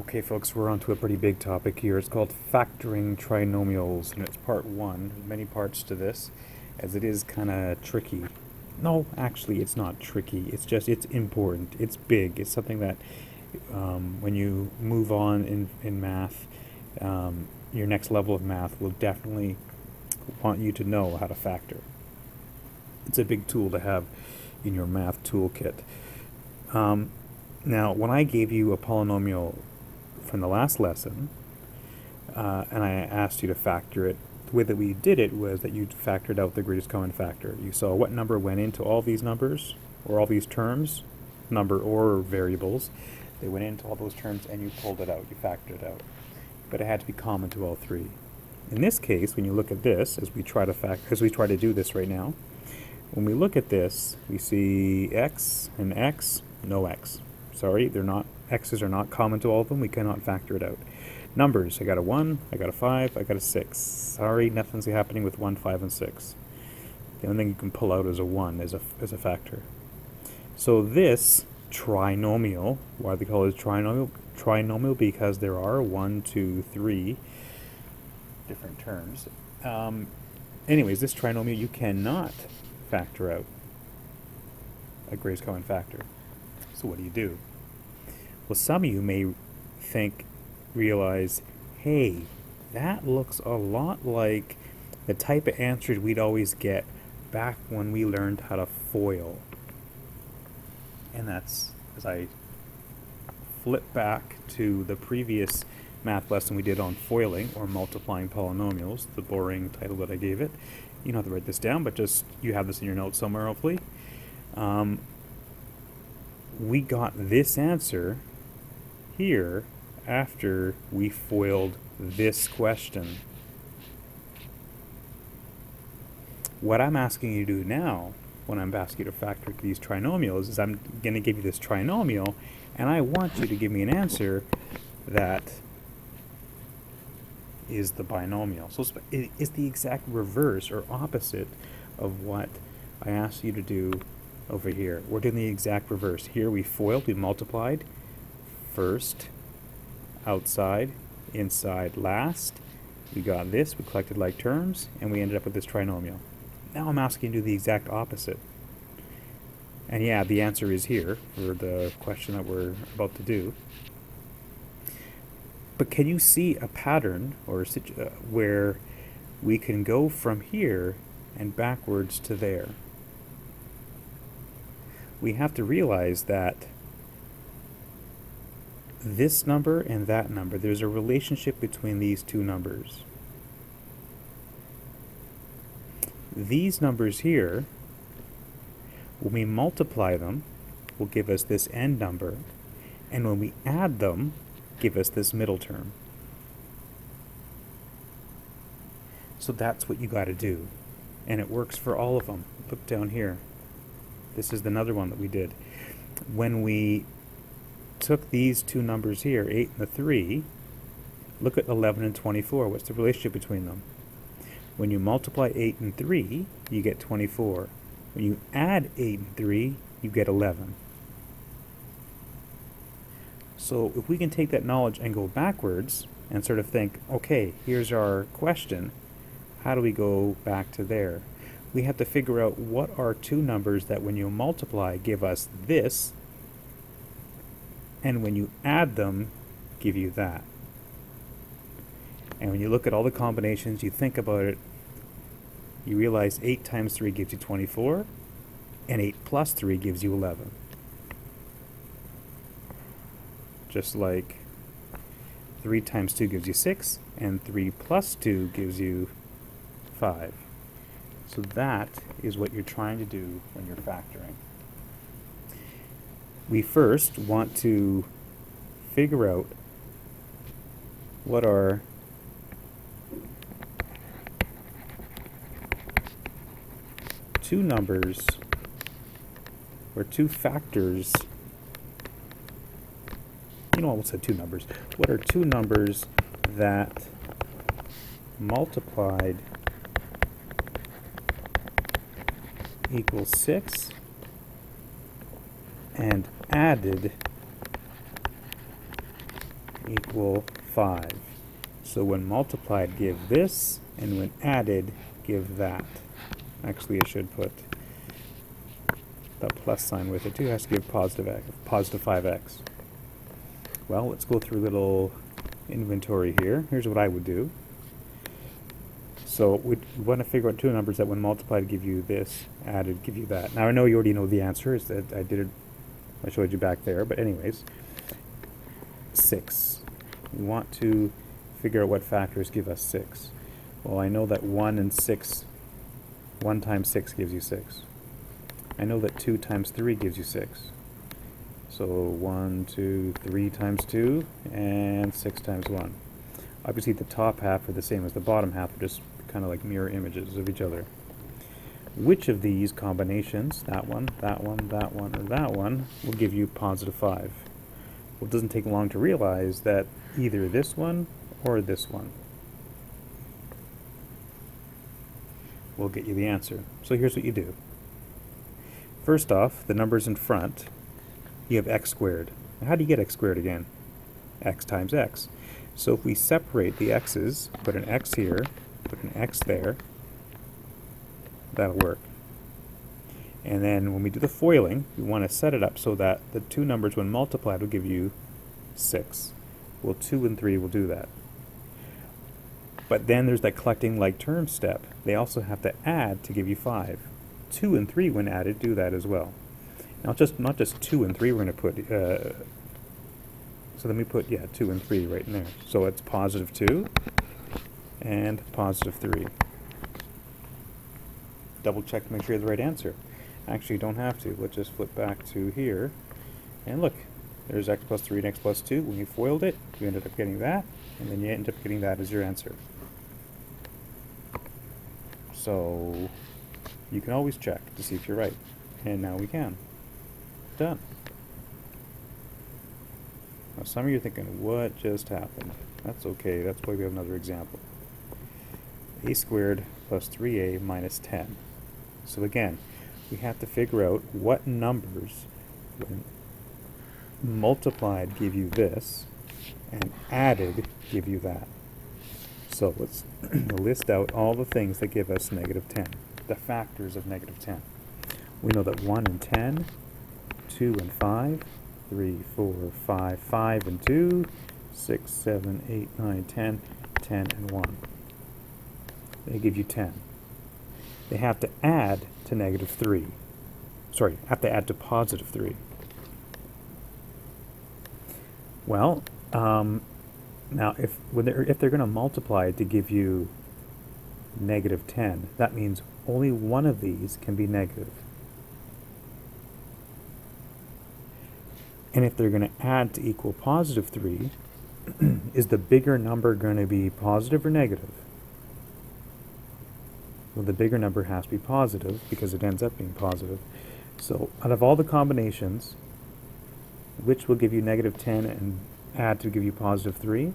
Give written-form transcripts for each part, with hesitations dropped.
Okay, folks, we're on to a pretty big topic here. It's called factoring trinomials, and it's part one. There's many parts to this, as it is kind of tricky. No, actually, it's not tricky. It's important. It's big. It's something that when you move on in math, your next level of math will definitely want you to know how to factor. It's a big tool to have in your math toolkit. Now, when I gave you a polynomial from the last lesson, and I asked you to factor it, the way that we did it was that you factored out the greatest common factor. You saw what number went into all these numbers, or all these terms, number or variables. They went into all those terms and you pulled it out, you factored it out. But it had to be common to all three. In this case, when you look at this, as we try to do this right now, when we look at this, we see x and x, no x. Sorry, they're not, x's are not common to all of them. We cannot factor it out. Numbers, I got a 1, I got a 5, I got a 6. Sorry, nothing's happening with 1, 5, and 6. The only thing you can pull out is a 1 as a factor. So this trinomial, why they call it trinomial, because there are 1, 2, 3 different terms. Anyways, this trinomial, you cannot factor out a greatest common factor. So what do? Well, some of you may realize, hey, that looks a lot like the type of answers we'd always get back when we learned how to FOIL. And that's, as I flip back to the previous math lesson we did on FOILing, or multiplying polynomials, the boring title that I gave it. You don't have to write this down, but just you have this in your notes somewhere, hopefully. We got this answer here after we FOILed this question. What I'm asking you to do now, when I'm asking you to factor these trinomials, is I'm going to give you this trinomial, and I want you to give me an answer that is the binomial. So it is the exact reverse or opposite of what I asked you to do over here. We're doing the exact reverse. Here we FOILed, we multiplied first, outside, inside, last. We got this, we collected like terms, and we ended up with this trinomial. Now I'm asking you to do the exact opposite. And yeah, the answer is here for the question that we're about to do. But can you see a pattern or where we can go from here and backwards to there? We have to realize that this number and that number, there's a relationship between these two numbers. These numbers here, when we multiply them, will give us this end number, and when we add them, give us this middle term. So that's what you got to do, and it works for all of them. Look down here. This is another one that we did. When we took these two numbers here, 8 and the 3, look at 11 and 24. What's the relationship between them? When you multiply 8 and 3, you get 24. When you add 8 and 3, you get 11. So if we can take that knowledge and go backwards and sort of think, okay, here's our question, how do we go back to there? We have to figure out what are two numbers that when you multiply give us this, and when you add them, give you that. And when you look at all the combinations, you think about it, you realize 8 times 3 gives you 24, and 8 plus 3 gives you 11. Just like 3 times 2 gives you 6, and 3 plus 2 gives you 5. So that is what you're trying to do when you're factoring. We first want to figure out what are two numbers or two factors. You know, I will say two numbers. What are two numbers that multiplied equals 6 and added equal 5. So when multiplied, give this, and when added, give that. Actually, I should put the plus sign with it too. It has to give positive 5x. Well, let's go through a little inventory here. Here's what I would do. So we want to figure out two numbers that when multiplied give you this, added give you that. Now I know you already know the answer. Is that I showed you back there, but anyways, 6. We want to figure out what factors give us 6. Well, I know that 1 times 6 gives you 6. I know that 2 times 3 gives you 6. So 1, 2, 3 times 2, and 6 times 1. Obviously the top half are the same as the bottom half, they're just kind of like mirror images of each other. Which of these combinations, that one, that one, that one, or that one, will give you positive 5? Well, it doesn't take long to realize that either this one or this one will get you the answer. So here's what you do. First off, the numbers in front, you have x squared. Now how do you get x squared again? X times x. So if we separate the x's, put an x here, put an x there, that'll work. And then when we do the foiling, we want to set it up so that the two numbers when multiplied will give you 6. Well, 2 and 3 will do that. But then there's that collecting like terms step. They also have to add to give you 5. 2 and 3 when added do that as well. Now not just 2 and 3 we're going to put, so let me put, 2 and 3 right in there. So it's positive 2 and positive 3. Double check to make sure you have the right answer. Actually, you don't have to. Let's just flip back to here. And look, there's x plus 3 and x plus 2. When you foiled it, you ended up getting that, and then you end up getting that as your answer. So you can always check to see if you're right. And now we can. Done. Now some of you are thinking, what just happened? That's okay, that's why we have another example. A squared plus 3a minus 10. So again, we have to figure out what numbers when multiplied give you this and added give you that. So let's list out all the things that give us negative 10, the factors of negative 10. We know that 1 and 10, 2 and 5, 3, 4, 5, 5 and 2, 6, 7, 8, 9, 10, 10 and 1. They give you 10. They have to add to negative 3. Sorry, have to add to positive 3. Well, now if they're going to multiply to give you negative 10, that means only one of these can be negative. And if they're going to add to equal positive 3, is the bigger number going to be positive or negative? Well, the bigger number has to be positive because it ends up being positive. So out of all the combinations, which will give you negative 10 and add to give you positive 3?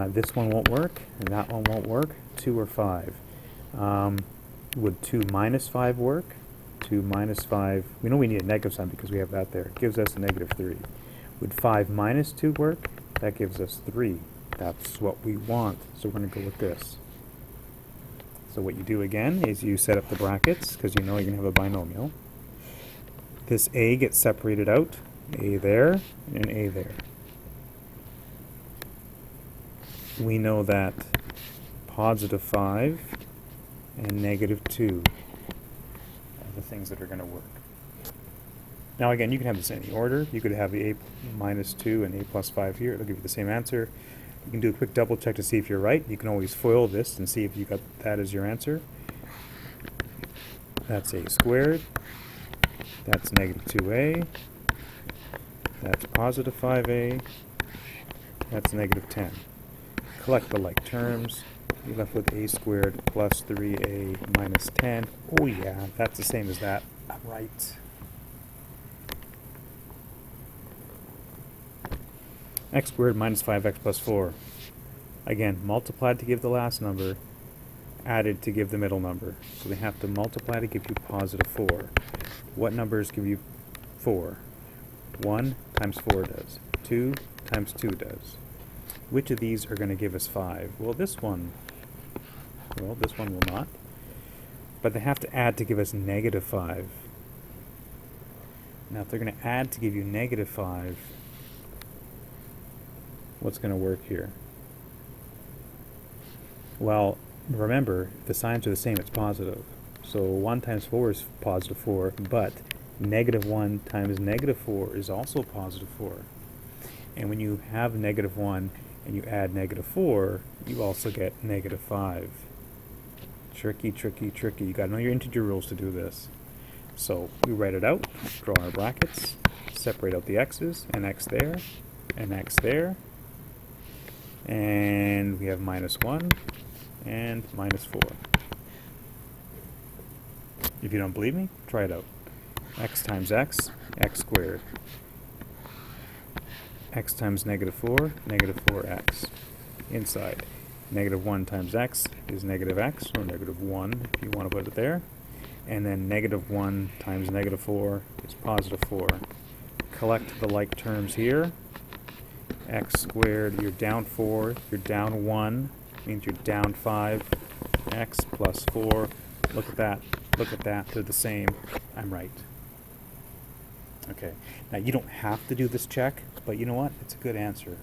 This one won't work, and that one won't work. 2 or 5. Would 2 minus 5 work? 2 minus 5, we know we need a negative sign because we have that there. It gives us a negative 3. Would 5 minus 2 work? That gives us 3. That's what we want, so we're going to go with this. So what you do again is you set up the brackets because you know you're going to have a binomial. This a gets separated out, a there and a there. We know that positive 5 and negative 2 are the things that are going to work. Now again, you can have this in any order. You could have a minus 2 and a plus 5 here. It'll give you the same answer. You can do a quick double check to see if you're right. You can always FOIL this and see if you got that as your answer. That's a squared. That's negative 2a. That's positive 5a. That's negative 10. Collect the like terms. You're left with a squared plus 3a minus 10. Oh yeah, that's the same as that. I'm right. X squared minus 5x plus 4. Again, multiplied to give the last number, added to give the middle number. So they have to multiply to give you positive 4. What numbers give you 4? 1 times 4 does. 2 times 2 does. Which of these are going to give us 5? Well, this one will not. But they have to add to give us negative 5. Now, if they're going to add to give you negative 5, what's going to work here? Well, remember, if the signs are the same, it's positive. So 1 times 4 is positive 4, but negative 1 times negative 4 is also positive 4. And when you have negative 1 and you add negative 4, you also get negative 5. Tricky, tricky, tricky. You got to know your integer rules to do this. So we write it out, draw our brackets, separate out the x's, and x there, and x there. And we have minus 1 and minus 4. If you don't believe me, try it out. X times x, x squared. X times negative 4, negative 4x. Inside, negative 1 times x is negative x, or negative 1 if you want to put it there. And then negative 1 times negative 4 is positive 4. Collect the like terms here. X squared, you're down 4, you're down 1, means you're down 5. X plus 4, look at that, they're the same. I'm right. Okay, now you don't have to do this check, but you know what? It's a good answer.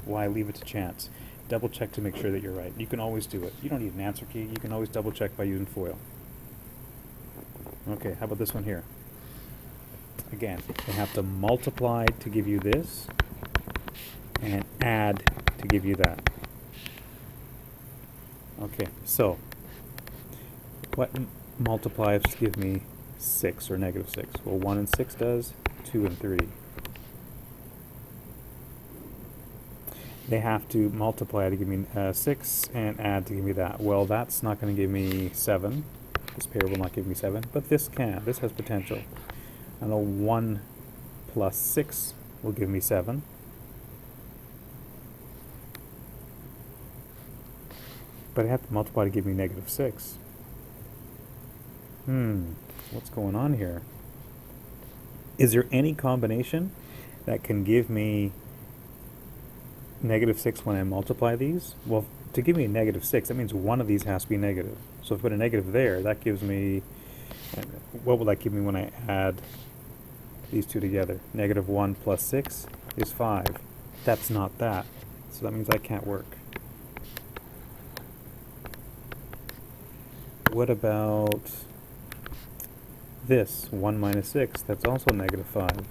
Why leave it to chance? Double check to make sure that you're right. You can always do it. You don't need an answer key. You can always double check by using FOIL. Okay, how about this one here? Again, they have to multiply to give you this and add to give you that. Okay, so what multiplies to give me 6 or negative 6? Well, 1 and 6 does, 2 and 3. They have to multiply to give me 6 and add to give me that. Well, that's not going to give me 7. This pair will not give me 7, but this can. This has potential. I know 1 plus 6 will give me 7. But I have to multiply to give me negative 6. What's going on here? Is there any combination that can give me negative 6 when I multiply these? Well, to give me a negative 6, that means one of these has to be negative. So if I put a negative there, that gives me, what will that give me when I add these two together? Negative 1 plus 6 is 5. That's not that. So that means that can't work. What about this? 1 minus 6, that's also negative 5.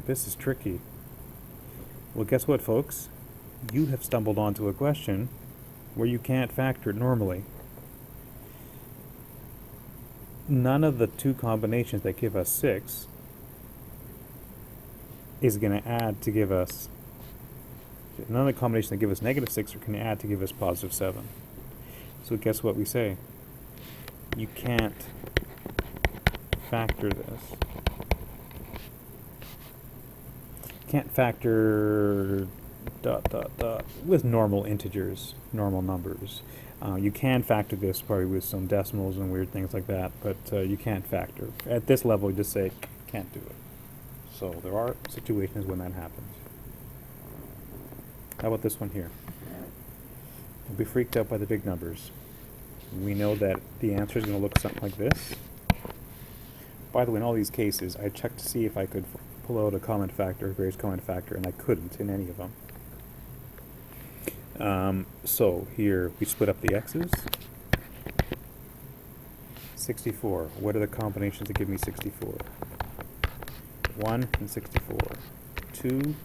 This is tricky. Well, guess what, folks? You have stumbled onto a question where you can't factor it normally. None of the two combinations that give us 6 is going to add to give us, none of the combinations that give us negative 6 are going to add to give us positive 7. So guess what we say? You can't factor this. Can't factor ... with normal integers, normal numbers. You can factor this probably with some decimals and weird things like that, but you can't factor. At this level, you just say, can't do it. So there are situations when that happens. How about this one here? Don't be freaked out by the big numbers. We know that the answer is going to look something like this. By the way, in all these cases, I checked to see if I could pull out a common factor, a greatest common factor, and I couldn't in any of them. So here we split up the x's. 64. What are the combinations that give me 64? 1 and 64. 2,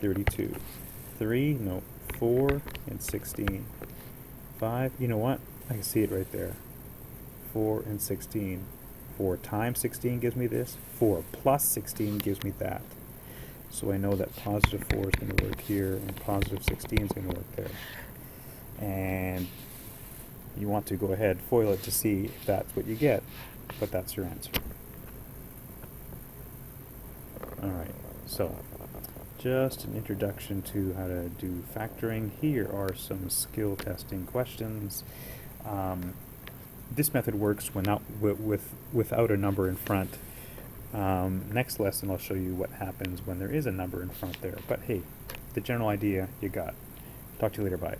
32. 3, no, 4 and 16. 5, you know what? I can see it right there. 4 and 16. 4 times 16 gives me this. 4 plus 16 gives me that. So I know that positive 4 is going to work here, and positive 16 is going to work there. And you want to go ahead, FOIL it to see if that's what you get, but that's your answer. Alright, so just an introduction to how to do factoring. Here are some skill testing questions. This method works when without a number in front. Next lesson I'll show you what happens when there is a number in front there. But hey, the general idea you got. Talk to you later, bye.